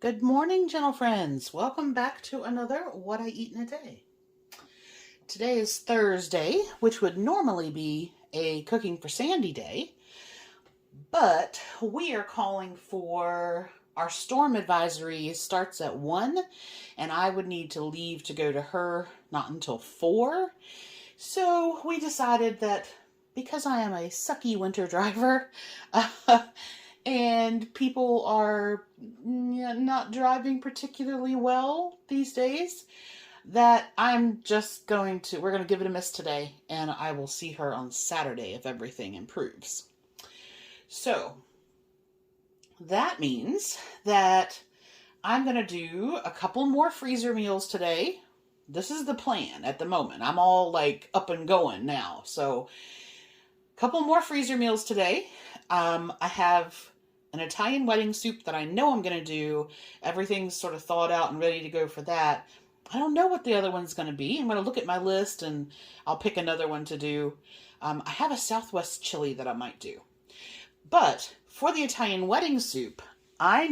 Good morning, gentle friends. Welcome back to another What I Eat in a Day. Today is Thursday, which would normally be a Cooking for Sandy day, but we are calling for our storm advisory starts at 1, and I would need to leave to go to her not until 4. So we decided that because I am a sucky winter driver, and people are not driving particularly well these days, that we're going to give it a miss today, and I will see her on Saturday if everything improves. So that means that I'm going to do a couple more freezer meals today. This is the plan at the moment. I'm all like up and going now. So a couple more freezer meals today. I have an Italian wedding soup that I know I'm going to do. Everything's sort of thawed out and ready to go for that. I don't know what the other one's going to be. I'm going to look at my list and I'll pick another one to do. I have a Southwest chili that I might do. But for the Italian wedding soup, I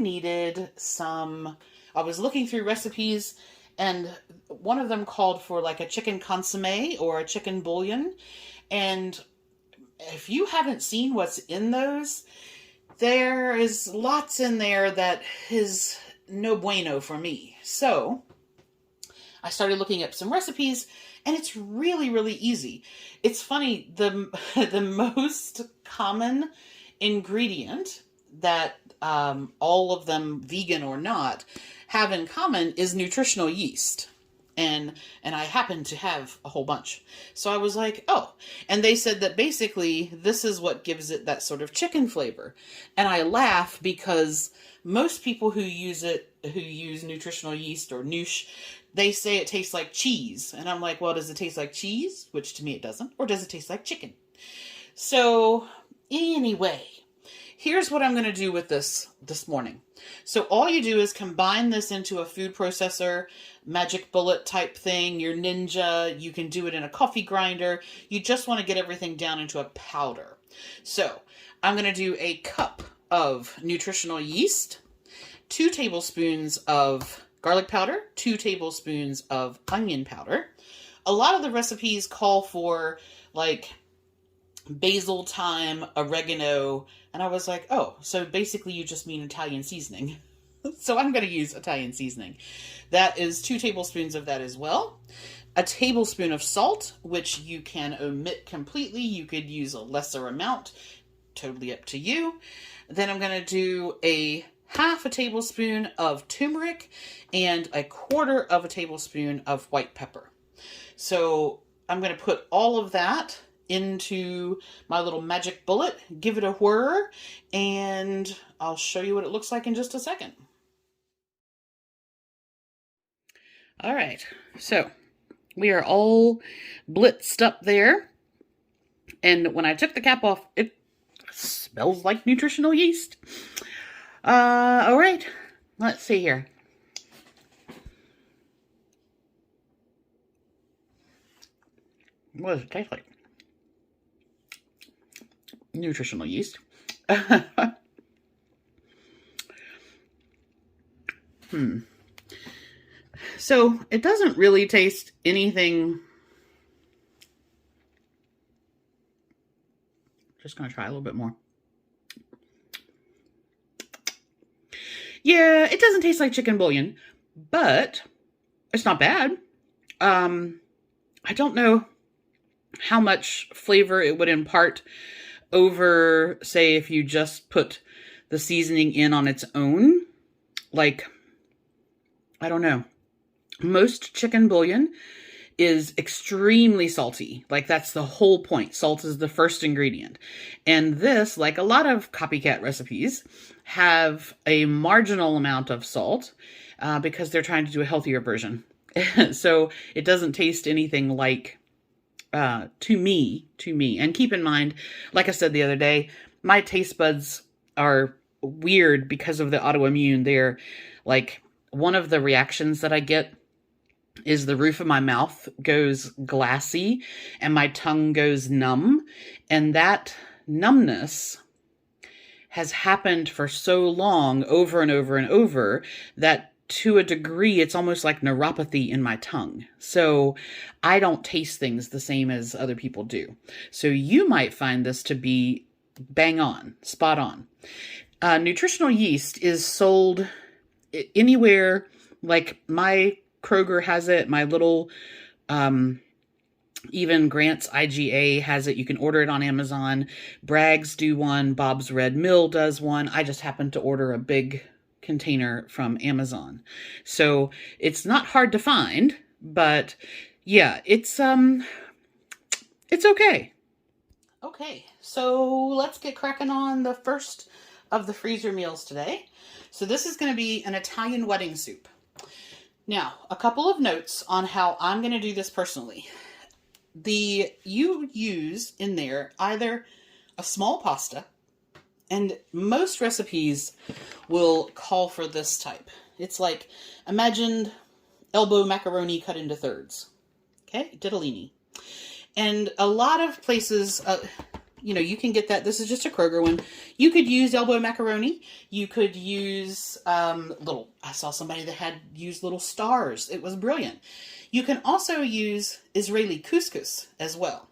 was looking through recipes, and one of them called for like a chicken consomme or a chicken bouillon. And if you haven't seen what's in those, there is lots in there that is no bueno for me. So I started looking up some recipes, and it's really, really easy. It's funny, the most common ingredient that all of them, vegan or not, have in common is nutritional yeast. And I happen to have a whole bunch. So I was like, oh. And they said that basically this is what gives it that sort of chicken flavor. And I laugh because most people who use nutritional yeast or noosh, they say it tastes like cheese. And I'm like, well, does it taste like cheese? Which to me it doesn't. Or does it taste like chicken? So anyway, here's what I'm going to do with this morning. So all you do is combine this into a food processor, magic bullet type thing, your Ninja. You can do it in a coffee grinder. You just want to get everything down into a powder. So I'm going to do a cup of nutritional yeast, 2 tablespoons of garlic powder, 2 tablespoons of onion powder. A lot of the recipes call for like basil, thyme, oregano, and I was like, oh, so basically you just mean Italian seasoning. So I'm going to use Italian seasoning. That is 2 tablespoons of that as well. A tablespoon of salt, which you can omit completely. You could use a lesser amount, totally up to you. Then I'm going to do a half a tablespoon of turmeric and a quarter of a tablespoon of white pepper. So I'm going to put all of that into my little magic bullet, give it a whir, and I'll show you what it looks like in just a second. All right, so we are all blitzed up there, and when I took the cap off, it smells like nutritional yeast. All right, let's see here. What does it taste like? Nutritional yeast. So it doesn't really taste anything. Just going to try a little bit more. Yeah, it doesn't taste like chicken bouillon, but it's not bad. I don't know how much flavor it would impart over, say, if you just put the seasoning in on its own. Like, I don't know. Most chicken bouillon is extremely salty. Like, that's the whole point. Salt is the first ingredient. And this, like a lot of copycat recipes, have a marginal amount of salt because they're trying to do a healthier version. So it doesn't taste anything like, to me, and keep in mind, like I said the other day, my taste buds are weird because of the autoimmune. They're like, one of the reactions that I get is the roof of my mouth goes glassy and my tongue goes numb. And that numbness has happened for so long, over and over and over, that to a degree, it's almost like neuropathy in my tongue. So I don't taste things the same as other people do. So you might find this to be bang on, spot on. Nutritional yeast is sold anywhere, like my Kroger has it, my little, even Grant's IGA has it. You can order it on Amazon. Bragg's do one. Bob's Red Mill does one. I just happened to order a big container from Amazon. So it's not hard to find, but yeah, it's okay. Okay, so let's get cracking on the first of the freezer meals today. So this is going to be an Italian wedding soup. Now, a couple of notes on how I'm going to do this personally. You use in there either a small pasta, and most recipes will call for this type. It's like, imagine elbow macaroni cut into thirds. Okay, ditalini. And a lot of places, you can get that. This is just a Kroger one. You could use elbow macaroni. You could use I saw somebody that had used little stars. It was brilliant. You can also use Israeli couscous as well.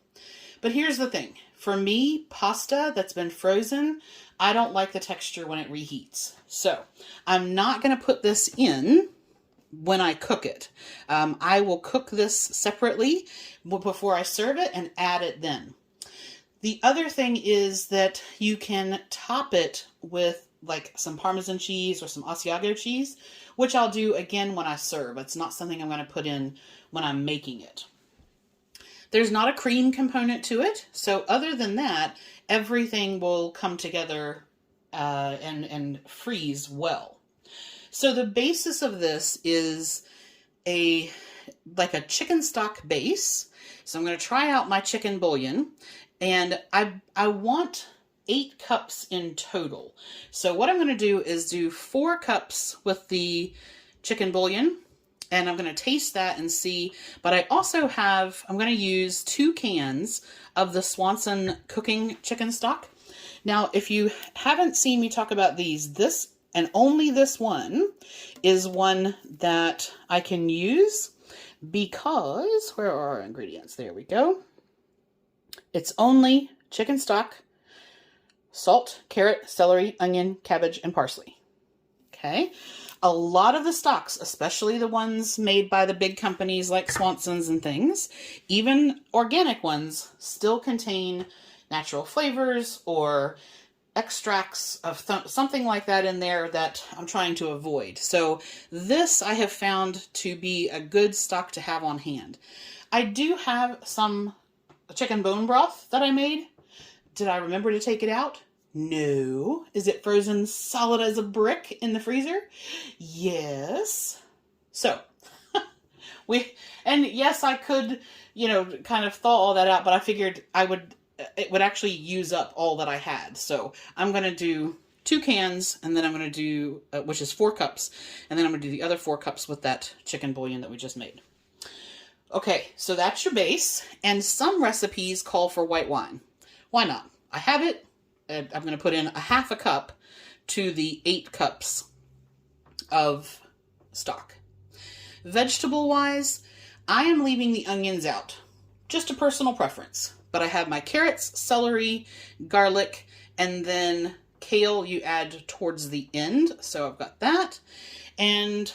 But here's the thing. For me, pasta that's been frozen, I don't like the texture when it reheats. So I'm not going to put this in when I cook it. I will cook this separately before I serve it and add it then. The other thing is that you can top it with like some Parmesan cheese or some Asiago cheese, which I'll do again when I serve. It's not something I'm going to put in when I'm making it. There's not a cream component to it, so other than that, everything will come together and freeze well. So the basis of this is like a chicken stock base. So I'm going to try out my chicken bouillon, and I want 8 cups in total. So what I'm going to do is do 4 cups with the chicken bouillon, and I'm going to taste that and see. But I also I'm going to use 2 cans of the Swanson cooking chicken stock. Now, if you haven't seen me talk about this and only this one is one that I can use because, where are our ingredients? There we go. It's only chicken stock, salt, carrot, celery, onion, cabbage, and parsley. Okay. A lot of the stocks, especially the ones made by the big companies like Swanson's and things, even organic ones, still contain natural flavors or extracts of something like that in there that I'm trying to avoid. So this I have found to be a good stock to have on hand. I do have some chicken bone broth that I made. Did I remember to take it out? No. Is it frozen solid as a brick in the freezer? Yes. So, yes, I could, kind of thaw all that out, but I figured it would actually use up all that I had. So I'm going to do 2 cans, and then I'm going to do, which is 4 cups, and then I'm going to do the other 4 cups with that chicken bouillon that we just made. Okay, so that's your base, and some recipes call for white wine. Why not? I have it. I'm going to put in a half a cup to the 8 cups of stock. Vegetable-wise, I am leaving the onions out. Just a personal preference. But I have my carrots, celery, garlic, and then kale you add towards the end. So I've got that. And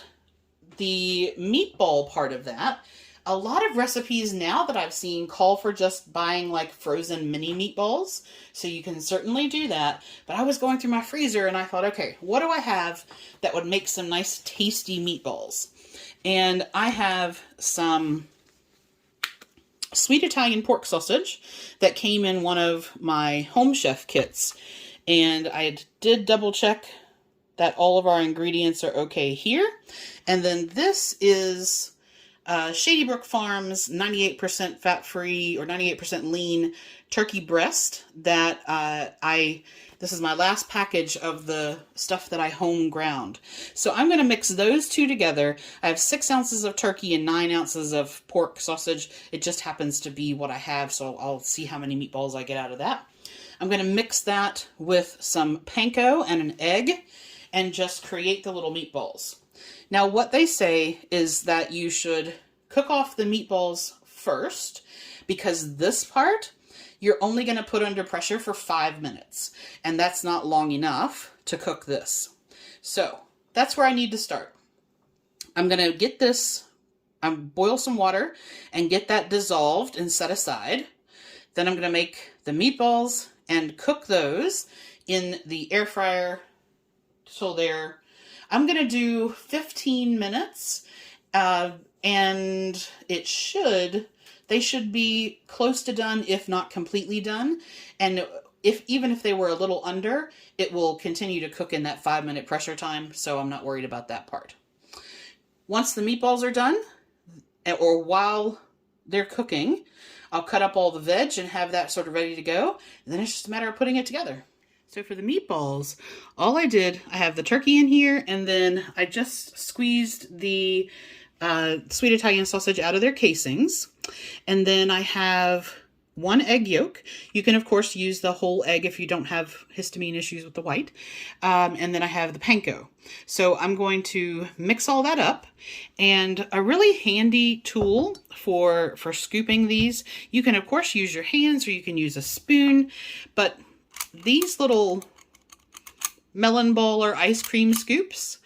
the meatball part of that, a lot of recipes now that I've seen call for just buying like frozen mini meatballs. So you can certainly do that. But I was going through my freezer and I thought, okay, what do I have that would make some nice tasty meatballs? And I have some sweet Italian pork sausage that came in one of my Home Chef kits. And I did double check that all of our ingredients are okay here. And then this is Shady Brook Farms 98% fat-free or 98% lean turkey breast that this is my last package of the stuff that I home ground. So I'm going to mix those two together. I have 6 ounces of turkey and 9 ounces of pork sausage. It just happens to be what I have, so I'll see how many meatballs I get out of that. I'm going to mix that with some panko and an egg and just create the little meatballs. Now, what they say is that you should cook off the meatballs first, because this part you're only going to put under pressure for 5 minutes, and that's not long enough to cook this. So that's where I need to start. I'm going to get this, boil some water and get that dissolved and set aside. Then I'm going to make the meatballs and cook those in the air fryer till I'm going to do 15 minutes, and they should be close to done, if not completely done. And even if they were a little under, it will continue to cook in that 5-minute pressure time, so I'm not worried about that part. Once the meatballs are done, or while they're cooking, I'll cut up all the veg and have that sort of ready to go. And then it's just a matter of putting it together. So for the meatballs, all I have the turkey in here, and then I just squeezed the sweet Italian sausage out of their casings. And then I have 1 egg yolk. You can, of course, use the whole egg if you don't have histamine issues with the white. And then I have the panko. So I'm going to mix all that up. And a really handy tool for scooping these, you can, of course, use your hands or you can use a spoon. But these little melon ball or ice cream scoops,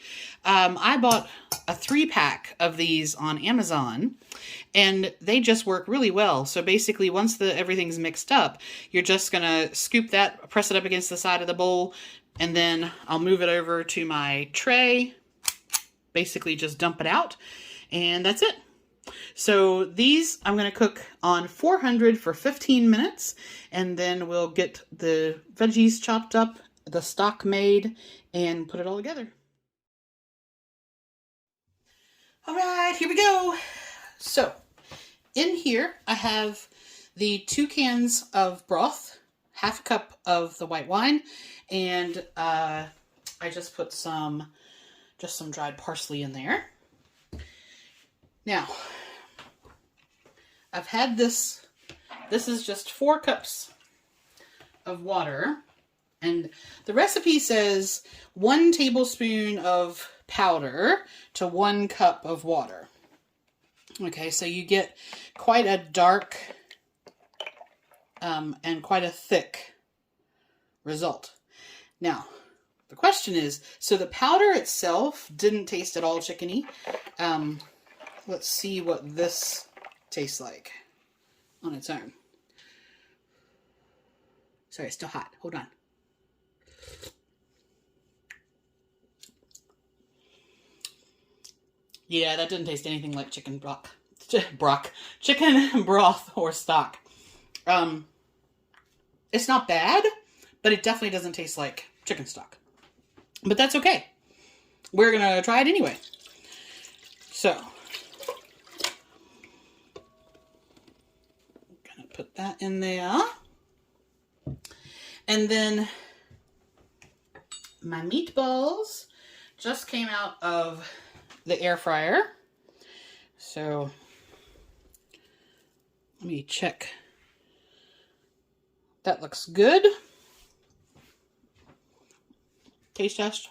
I bought a 3-pack of these on Amazon, and they just work really well. So basically, once everything's mixed up, you're just going to scoop that, press it up against the side of the bowl, and then I'll move it over to my tray, basically just dump it out, and that's it. So these I'm going to cook on 400 for 15 minutes, and then we'll get the veggies chopped up, the stock made, and put it all together. All right, here we go. So in here I have the 2 cans of broth, half a cup of the white wine, and I just put some dried parsley in there. Now, I've had this is just 4 cups of water, and the recipe says 1 tablespoon of powder to 1 cup of water. Okay, so you get quite a dark and quite a thick result. Now, the question is, so the powder itself didn't taste at all chickeny. Let's see what this tastes like on its own. Sorry, it's still hot. Hold on. Yeah, that didn't taste anything like chicken chicken broth or stock. It's not bad, but it definitely doesn't taste like chicken stock. But that's okay. We're gonna try it anyway. So, I'm gonna put that in there. And then my meatballs just came out of the air fryer. So let me check. That looks good. Taste test.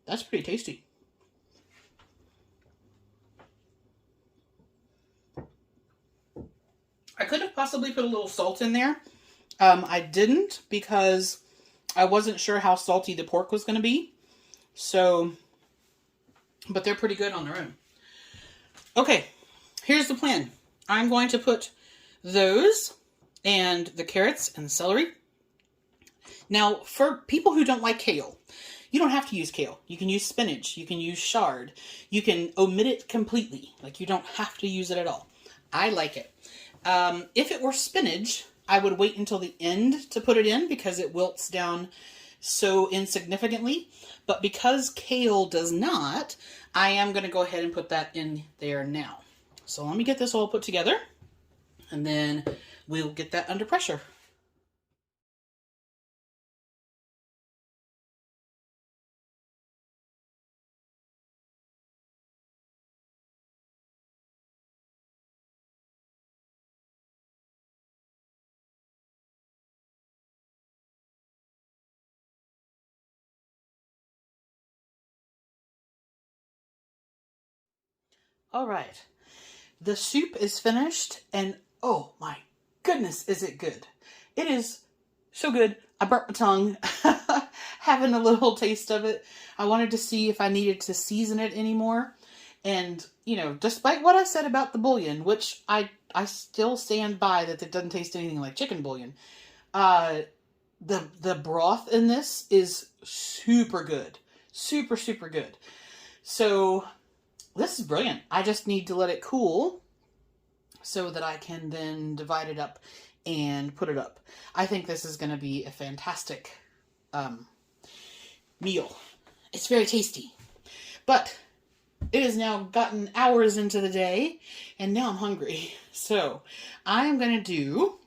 That's pretty tasty. I could have possibly put a little salt in there. I didn't because I wasn't sure how salty the pork was going to be. So, but they're pretty good on their own. Okay, here's the plan. I'm going to put those and the carrots and the celery. Now, for people who don't like kale, you don't have to use kale. You can use spinach. You can use chard. You can omit it completely. Like, you don't have to use it at all. I like it. If it were spinach, I would wait until the end to put it in because it wilts down so insignificantly. But because kale does not, I am going to go ahead and put that in there now. So let me get this all put together, and then we'll get that under pressure. All right. The soup is finished, and oh my goodness, is it good. It is so good. I burnt my tongue having a little taste of it. I wanted to see if I needed to season it anymore. And, you know, despite what I said about the bouillon, which I still stand by that it doesn't taste anything like chicken bouillon, uh, the broth in this is super good. Super, super good. So this is brilliant. I just need to let it cool so that I can then divide it up and put it up. I think this is going to be a fantastic meal. It's very tasty. But it has now gotten hours into the day, and now I'm hungry. So I'm going to do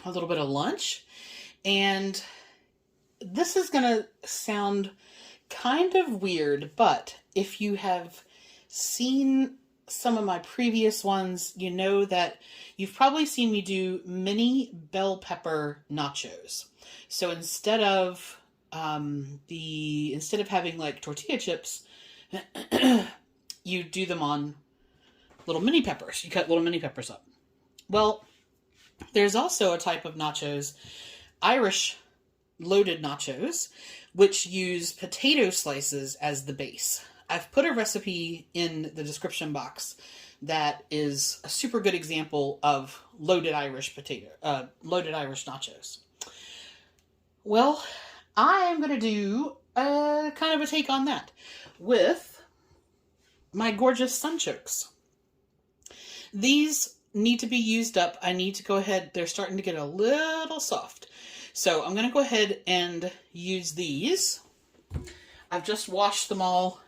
a little bit of lunch, and this is going to sound kind of weird, but if you have seen some of my previous ones, you know that you've probably seen me do mini bell pepper nachos. So instead of having like tortilla chips, you do them on little mini peppers. You cut little mini peppers up. Well, there's also a type of nachos, Irish loaded nachos, which use potato slices as the base. I've put a recipe in the description box that is a super good example of loaded Irish nachos. Well, I'm going to do a kind of a take on that with my gorgeous Sunchokes. These need to be used up. I need to go ahead. They're starting to get a little soft. So I'm going to go ahead and use these. I've just washed them all.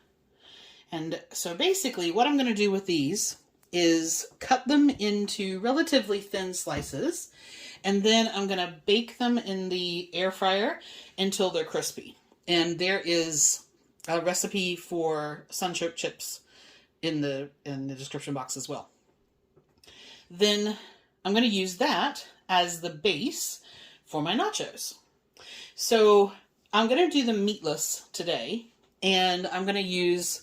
And so basically what I'm going to do with these is cut them into relatively thin slices. And then I'm going to bake them in the air fryer until they're crispy. And there is a recipe for Sunchoke chips in the description box as well. Then I'm going to use that as the base for my nachos. So I'm going to do them meatless today, and I'm going to use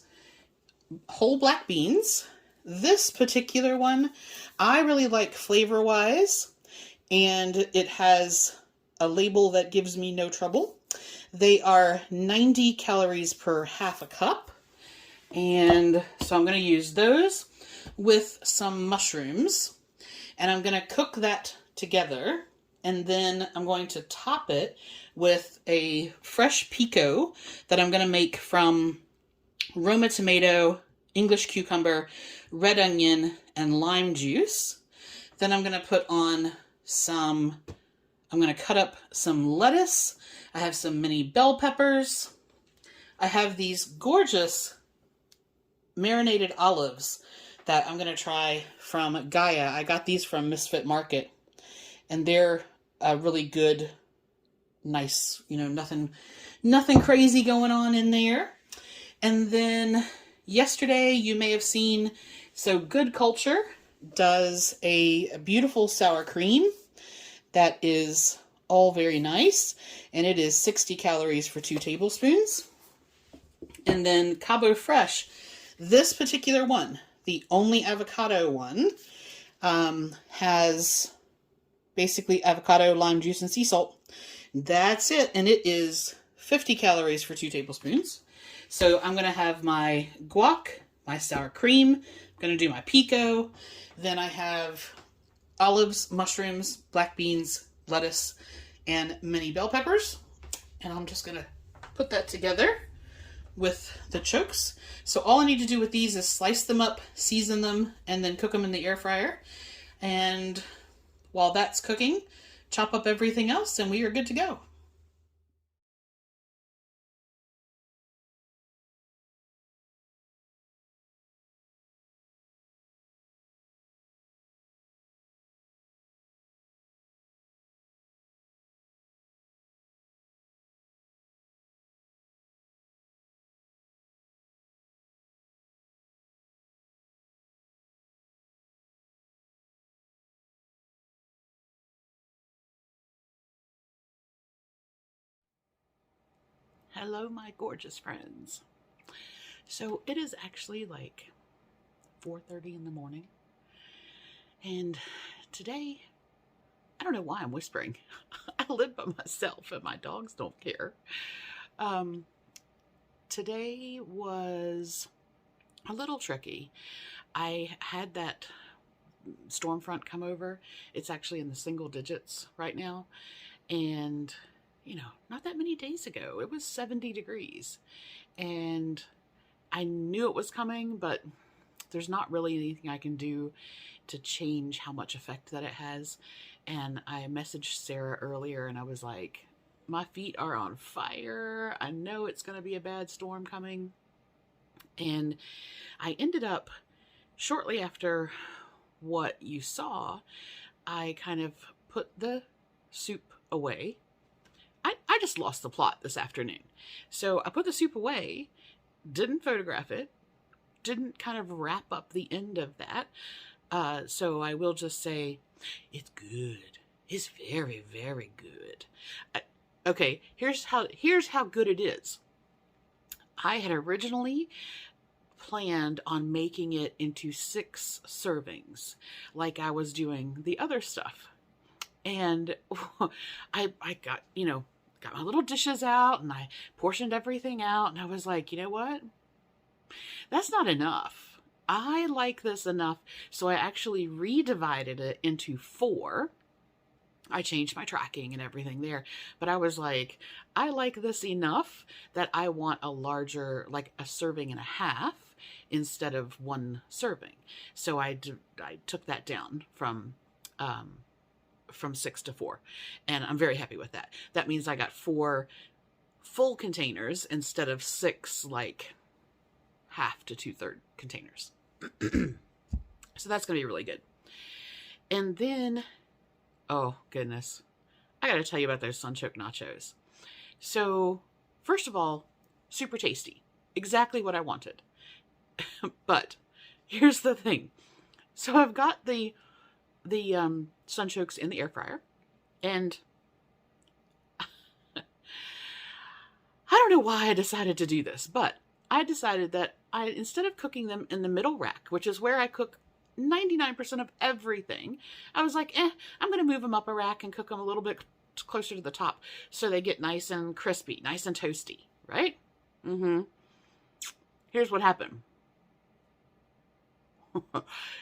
whole black beans. This particular one, I really like flavor-wise, and it has a label that gives me no trouble. They are 90 calories per half a cup, and so I'm going to use those with some mushrooms, and I'm going to cook that together, and then I'm going to top it with a fresh pico that I'm going to make from Roma tomato, English cucumber, red onion, and lime juice. Then I'm going to put on I'm going to cut up some lettuce. I have some mini bell peppers. I have these gorgeous marinated olives that I'm going to try from Gaia. I got these from Misfit Market, and they're a really good, nice, nothing crazy going on in there. And then yesterday you may have seen, so Good Culture does a beautiful sour cream that is all very nice, and it is 60 calories for 2 tablespoons. And then Cabo Fresh, this particular one, the only avocado one, has basically avocado, lime juice, and sea salt. That's it, and it is 50 calories for 2 tablespoons. So I'm going to have my guac, my sour cream, I'm going to do my pico, then I have olives, mushrooms, black beans, lettuce, and mini bell peppers. And I'm just going to put that together with the chokes. So all I need to do with these is slice them up, season them, and then cook them in the air fryer. And while that's cooking, chop up everything else, and we are good to go. Hello, my gorgeous friends. So it is actually like 4:30 in the morning. And today, I don't know why I'm whispering. I live by myself and my dogs don't care. Today was a little tricky. I had that storm front come over. It's actually in the single digits right now. And, you know, not that many days ago, it was 70 degrees. And I knew it was coming, but there's not really anything I can do to change how much effect that it has. And I messaged Sarah earlier and I was like, my feet are on fire. I know it's going to be a bad storm coming. And I ended up, shortly after what you saw, I kind of put the soup away. I just lost the plot this afternoon. So I put the soup away, didn't photograph it, didn't kind of wrap up the end of that. So I will just say, it's good. It's very, very good. Okay, here's how good it is. I had originally planned on making it into 6 servings, like I was doing the other stuff. And I got, got my little dishes out and I portioned everything out and I was like, you know what? That's not enough. I like this enough. So I actually redivided it into 4. I changed my tracking and everything there, but I was like, I like this enough that I want a larger, like a serving and a half instead of 1 serving. So I took that down from 6 to 4, and I'm very happy with that. That means I got 4 full containers instead of 6 like half to 2/3 containers. So that's gonna be really good. And then, oh goodness, I gotta tell you about those Sunchoke nachos. So first of all, super tasty, exactly what I wanted. But here's the thing. So I've got the Sunchokes in the air fryer, and I don't know why I decided to do this, but I decided that instead of cooking them in the middle rack, which is where I cook 99% of everything, I was like, I'm going to move them up a rack and cook them a little bit closer to the top so they get nice and crispy, nice and toasty, right? Here's what happened.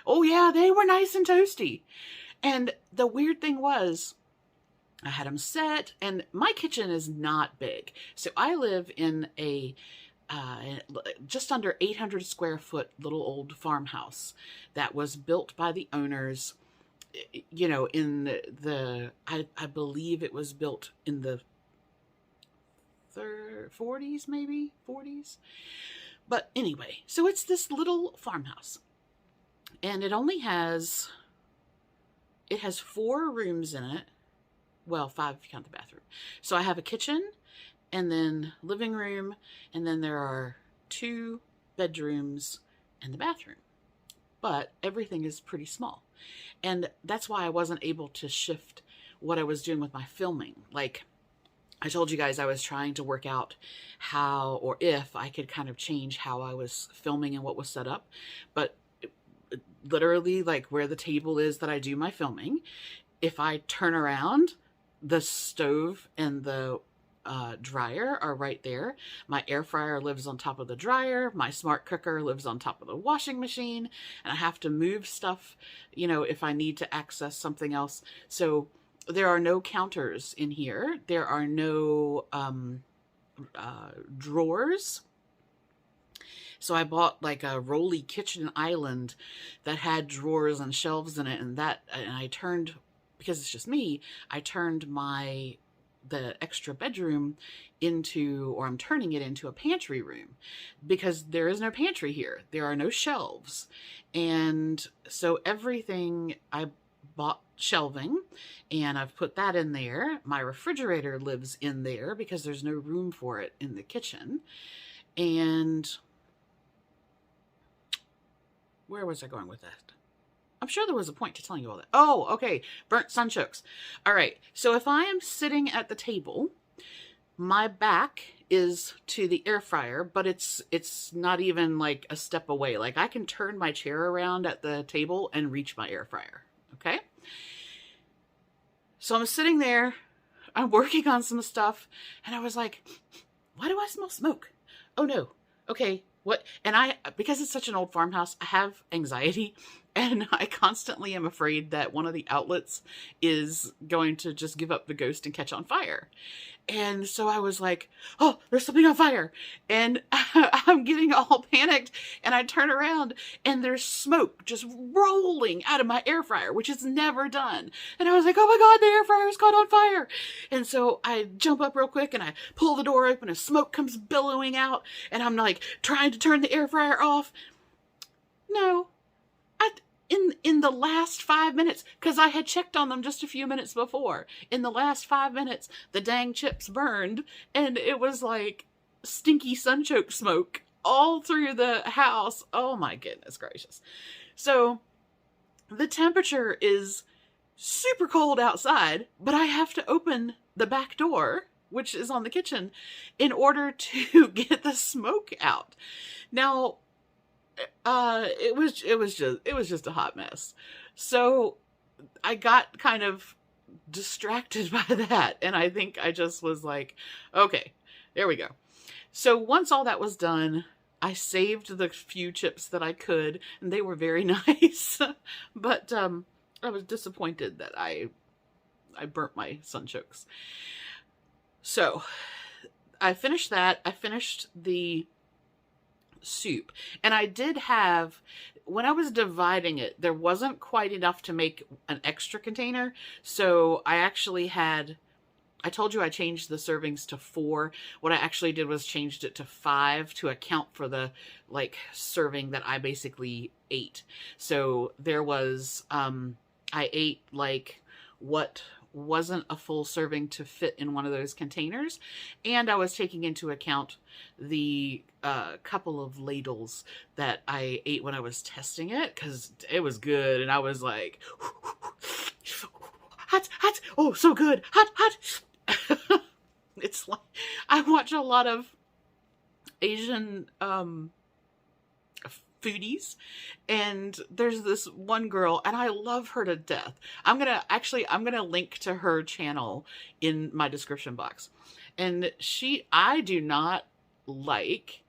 Oh yeah, they were nice and toasty. And the weird thing was, I had them set, and my kitchen is not big. So I live in a just under 800 square foot little old farmhouse that was built by the owners, in the I believe it was built in the 40s, maybe 40s. But anyway, so it's this little farmhouse. And it only has 4 rooms in it. Well, 5 if you count the bathroom. So I have a kitchen, and then living room, and then there are 2 bedrooms and the bathroom. But everything is pretty small. And that's why I wasn't able to shift what I was doing with my filming. Like I told you guys, I was trying to work out how or if I could kind of change how I was filming and what was set up. But literally, like where the table is that I do my filming, if I turn around, the stove and the dryer are right there. My air fryer lives on top of the dryer. My smart cooker lives on top of the washing machine. And I have to move stuff, if I need to access something else. So there are no counters in here. There are no drawers. So I bought like a rolly kitchen island that had drawers and shelves in it, and I turned, because it's just me, I turned the extra bedroom into, or I'm turning it into a pantry room, because there is no pantry here. There are no shelves. And so everything, I bought shelving and I've put that in there. My refrigerator lives in there because there's no room for it in the kitchen. And where was I going with that? I'm sure there was a point to telling you all that. Oh, okay. Burnt sunchokes. All right. So if I am sitting at the table, my back is to the air fryer, but it's not even like a step away. Like I can turn my chair around at the table and reach my air fryer. Okay. So I'm sitting there, I'm working on some stuff, and I was like, why do I smell smoke? Oh no. Okay. What? And because it's such an old farmhouse, I have anxiety, and I constantly am afraid that one of the outlets is going to just give up the ghost and catch on fire. And so I was like, oh, there's something on fire. And I'm getting all panicked. And I turn around and there's smoke just rolling out of my air fryer, which is never done. And I was like, oh my God, the air fryer's caught on fire. And so I jump up real quick and I pull the door open and smoke comes billowing out. And I'm like trying to turn the air fryer off. No. In the last 5 minutes, because I had checked on them just a few minutes before, in the last 5 minutes, the dang chips burned, and it was like stinky sunchoke smoke all through the house. Oh my goodness gracious. So the temperature is super cold outside, but I have to open the back door, which is on the kitchen, in order to get the smoke out. Now, it was just a hot mess. So I got kind of distracted by that. And I think I just was like, okay, there we go. So once all that was done, I saved the few chips that I could, and they were very nice. But I was disappointed that I burnt my sunchokes. So I finished that. I finished the soup, and I did have, when I was dividing it, there wasn't quite enough to make an extra container, so I actually had, I told you I changed the servings to 4. What I actually did was changed it to 5 to account for the like serving that I basically ate. So there was I ate like what wasn't a full serving to fit in one of those containers, and I was taking into account the couple of ladles that I ate when I was testing it, because it was good, and I was like, hot, hot, oh, so good, hot, hot. It's like, I watch a lot of Asian foodies, and there's this one girl, and I love her to death. I'm gonna link to her channel in my description box. And I do not like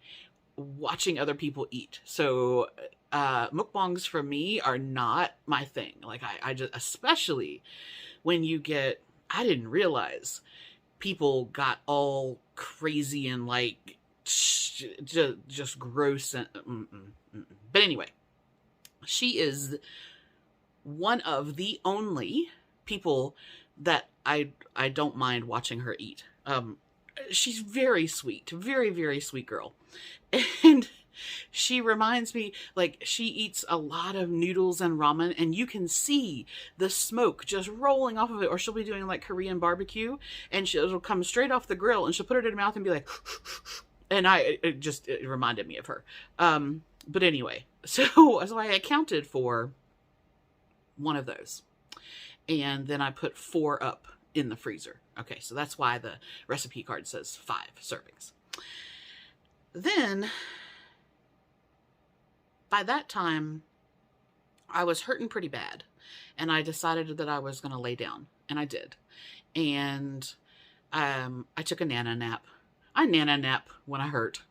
watching other people eat. So mukbangs for me are not my thing. Like I just, especially when you get, I didn't realize people got all crazy and like just gross and But anyway, she is one of the only people that I don't mind watching her eat. She's very sweet, very, very sweet girl. And she reminds me, like, she eats a lot of noodles and ramen, and you can see the smoke just rolling off of it. Or she'll be doing like Korean barbecue, and it'll come straight off the grill, and she'll put it in her mouth and be like, and it reminded me of her. But anyway, so I accounted for one of those, and then I put 4 up in the freezer. Okay, so that's why the recipe card says 5 servings. Then, by that time, I was hurting pretty bad, and I decided that I was going to lay down, and I did. And I took a nana nap. I nana nap when I hurt.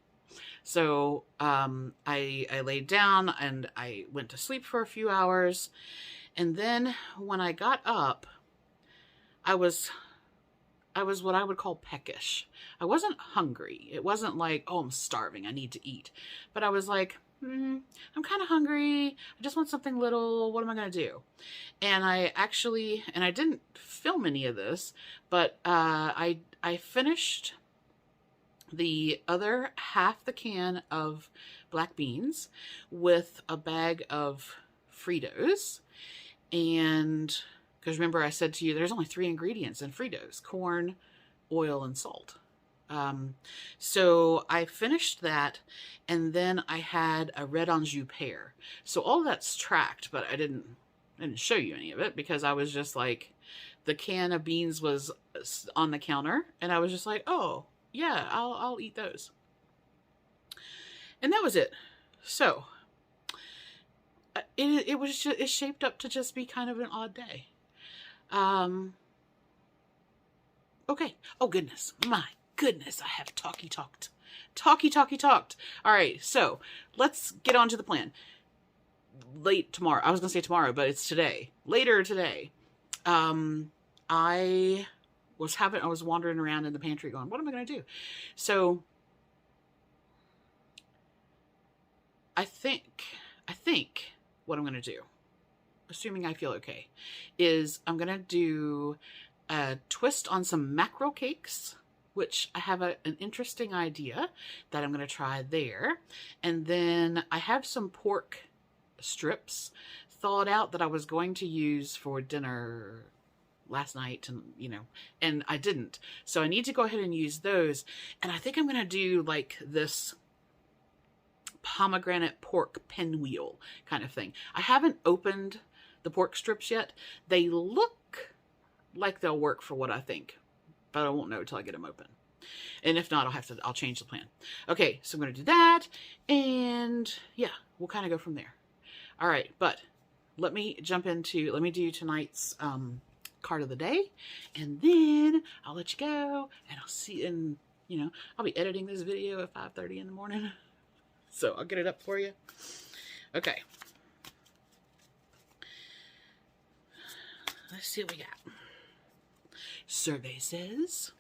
So I laid down and I went to sleep for a few hours. And then when I got up, I was what I would call peckish. I wasn't hungry. It wasn't like, oh, I'm starving, I need to eat. But I was like, I'm kind of hungry. I just want something little. What am I going to do? And I didn't film any of this, but I finished the other half the can of black beans with a bag of Fritos. And because remember I said to you, there's only 3 ingredients in Fritos: corn, oil, and salt. So I finished that, and then I had a red Anjou pear. So all that's tracked, but I didn't I didn't show you any of it because I was just like, the can of beans was on the counter and I was just like, oh yeah, I'll eat those. And that was it. So it was just, it shaped up to just be kind of an odd day. Okay. Oh goodness. My goodness. I have talked. All right. So let's get on to the plan. Late tomorrow. I was going to say tomorrow, but it's today. Later today. I was wandering around in the pantry going, what am I going to do? So I think what I'm going to do, assuming I feel okay, is I'm going to do a twist on some mackerel cakes, which I have an interesting idea that I'm going to try there. And then I have some pork strips thawed out that I was going to use for dinner last night, and and I didn't. So I need to go ahead and use those. And I think I'm going to do like this pomegranate pork pinwheel kind of thing. I haven't opened the pork strips yet. They look like they'll work for what I think, but I won't know until I get them open. And if not, I'll change the plan. Okay, so I'm going to do that, and yeah, we'll kind of go from there. All right, but let me do tonight's card of the day, and then I'll let you go, and I'll see, and I'll be editing this video at 5:30 in the morning, so I'll get it up for you. Okay, let's see what we got. Survey says,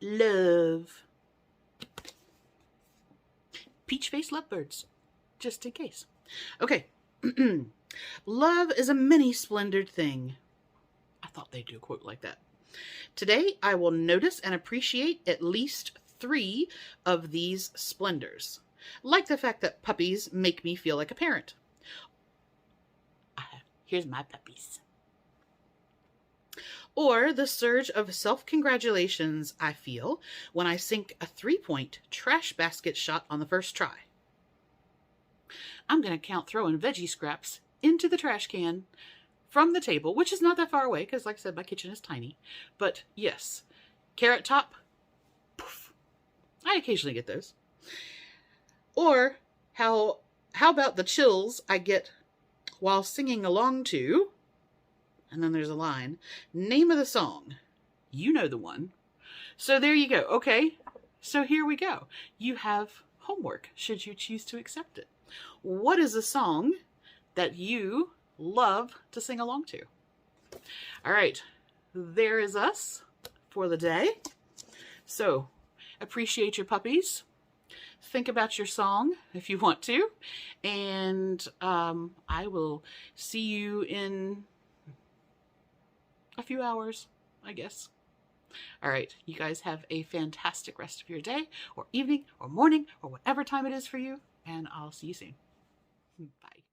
love. Peach-faced lovebirds, just in case. Okay. Love is a many splendored thing. I thought they'd do a quote like that. Today, I will notice and appreciate at least 3 of these splendors. Like the fact that puppies make me feel like a parent. Here's my puppies. Or the surge of self-congratulations I feel when I sink a 3-point trash basket shot on the first try. I'm going to count throwing veggie scraps into the trash can from the table, which is not that far away because, like I said, my kitchen is tiny. But yes, carrot top, poof. I occasionally get those. Or how about the chills I get while singing along to... And then there's a line. Name of the song. You know the one. So there you go. Okay. So here we go. You have homework, should you choose to accept it. What is a song that you love to sing along to? All right. There is us for the day. So appreciate your puppies. Think about your song if you want to. And I will see you in a few hours, I guess. All right, you guys have a fantastic rest of your day, or evening, or morning, or whatever time it is for you, and I'll see you soon. Bye.